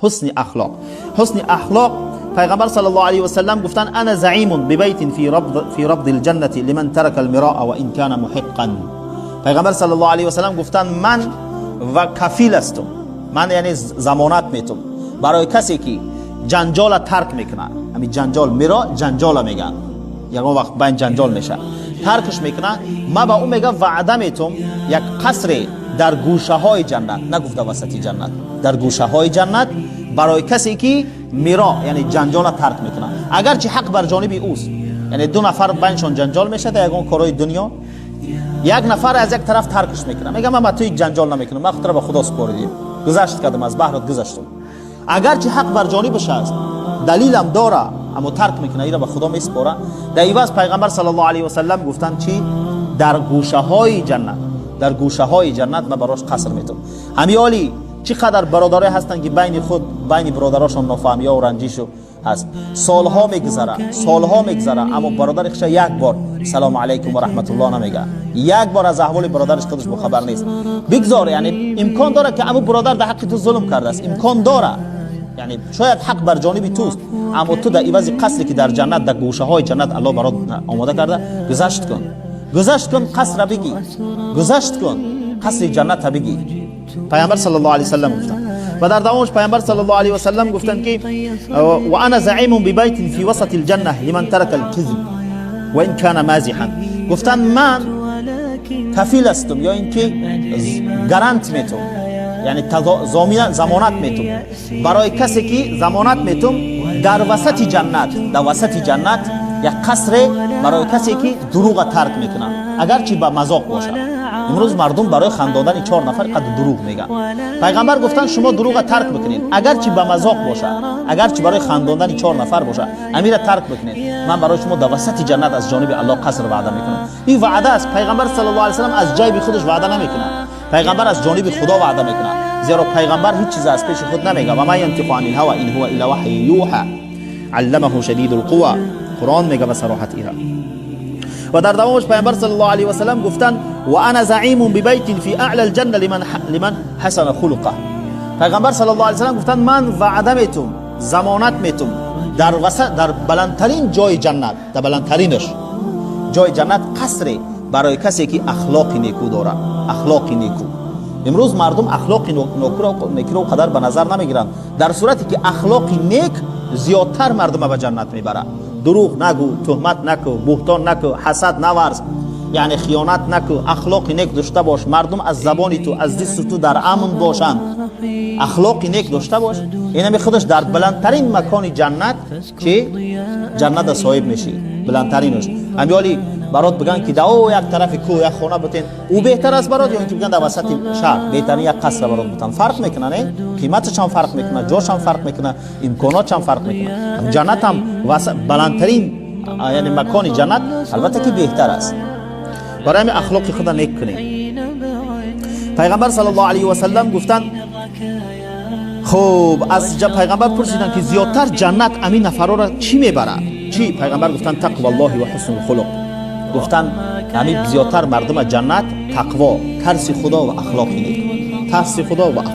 حسن اخلاق. حسن اخلاق پیغمبر صلی الله علیه و سلم گفتن انا زعیم ببیت فی ربض الجنه لمن ترك المراء وان كان محقا. پیغمبر صلی الله علیه و سلم گفتن من و کفیل هستم، من یعنی ضمانت میتم برای کسی که جنجال ترک میکنه. همین جنجال میرا جنجال میگن، یکم وقت بین جنجال میشه ترکش میکنه، ما با اون میگه وعده میتم یک قصر در گوشه های جنت، نگفته وسط جنت، در گوشه های جنت برای کسی که میرا یعنی جنجال ترک میکنه. اگرچه حق بر جانب اوست، یعنی دو نفر بینشون جنجال میشه در یکم کارهای دنیا، یک نفر از یک طرف ترکش میکنه، میگه من با تو جنجال نمیکنم، من خود را به خدا سپردم، گذشت کردم از بحرت گذشتم. اگرچه حق بر جانبش است، دلیلم داره، اما ترک میکنه، اینا به خدا میسپاره. در ایواز پیغمبر صلی الله علیه و سلم گفتن چی؟ در گوشه های جنت، در گوشه های جنت من براش قصر میتونم. همیالی چقدر برادرای هستن که بین خود بین برادراشون نافهمی و رنجش هست، سالها میگذره اما برادرش یک بار سلام علیکم و رحمت الله نمیگه، یک بار از احوال برادرش خودش خبر نیست. بگذار، یعنی امکان داره که اما برادر در حق تو ظلم کرده است، امکان داره، یعنی شاید حق بر جانب توست، اما تو در عوض قصری که در جنت در گوشه های جنت الله برات آماده کرده گذشت کن قصر بگی، گذشت کن قصر جنت بگی. پیامبر صلی الله علیه و سلم گفتن و در دوامش پیامبر صلی الله علیه و سلم گفتن که و انا زعیم ببیت فی وسط الجنه لمن ترك الكذب وان كان مازحا. گفتن من کفیل هستم یا اینکه گارانت میتونم، یعنی ضمانت میتم برای کسی که ضمانت میتم در وسط جنت یک قصر برای کسی که دروغ ترک میکنه، اگرچه با مذاق باشه. امروز مردم برای خنداندن 4 نفر قد دروغ میگن. پیغمبر گفتن شما دروغ ترک بکنید، اگرچه با مذاق باشه، اگرچه برای خنداندن 4 نفر باشه، امیر ترک بکنید، من برای شما در وسط جنت از جانب الله قصر وعده میکنم. این وعده است. پیغمبر صلی الله علیه و سلم از جیب خودش وعده نمیکنه، پیغمبر از جانب خدا وعده میکنه، زیرا پیغمبر هیچ چیز از پیش خود نمیگه. و ما ینطق عن الهوى ان هو الا وحی یوحى علمه شدید القوى. قرآن میگه به صراحت ایرا. و در دوامش پیامبر صلی الله علیه و سلم گفتن و انا زعیم ببیت فی اعلی الجنه لمن حسن خلقه. پیغمبر صلی الله علیه و سلم گفتن من وعده میتم، ضمانت میتم در وسط، در بلندترین جای جنت، در بلندترینش جای جنت قصر برای کسی که اخلاق نیکو داره، اخلاق نیکو. امروز مردم اخلاق نیکو رو قدر به نظر نمیگیرن، در صورتی که اخلاق نیک زیادتر مردم به جنت میبره. دروغ نگو، تهمت نکو، بهتان نکو، حسد نورز، یعنی خیانت نکو، اخلاق نیک داشته باش، مردم از زبان تو از دست تو در امن باشند، اخلاق نیک داشته باش. این هم خودش در بلندترین مکان جنت که جنت صاحب میشی، بلندترینش. امیالی برات بگن که داو یک طرف کو یک خونه بتین او بهتر است برات، یا اینکه بگن در وسط شهر بهترین یک قصر برات بتن، فرق میکنه نه؟ قیمتش هم فرق میکنه، جاش هم فرق میکنه، امکاناتش هم فرق میکنه. جنت هم بلندترین یعنی مکان جنت البته که بهتر است. برای همین اخلاق خود نیک کنید. پیغمبر صلی الله علیه و سلم گفتن خب از پیغمبر پرسیدن که زیادتر جنت امین نفرا را چی میبره؟ چی؟ پیغمبر گفتن تقوا الله و حسن الخلق. گفتن همین زیادتر مردم جنت تقوا، ترس خدا و اخلاق نیک، ترس خدا و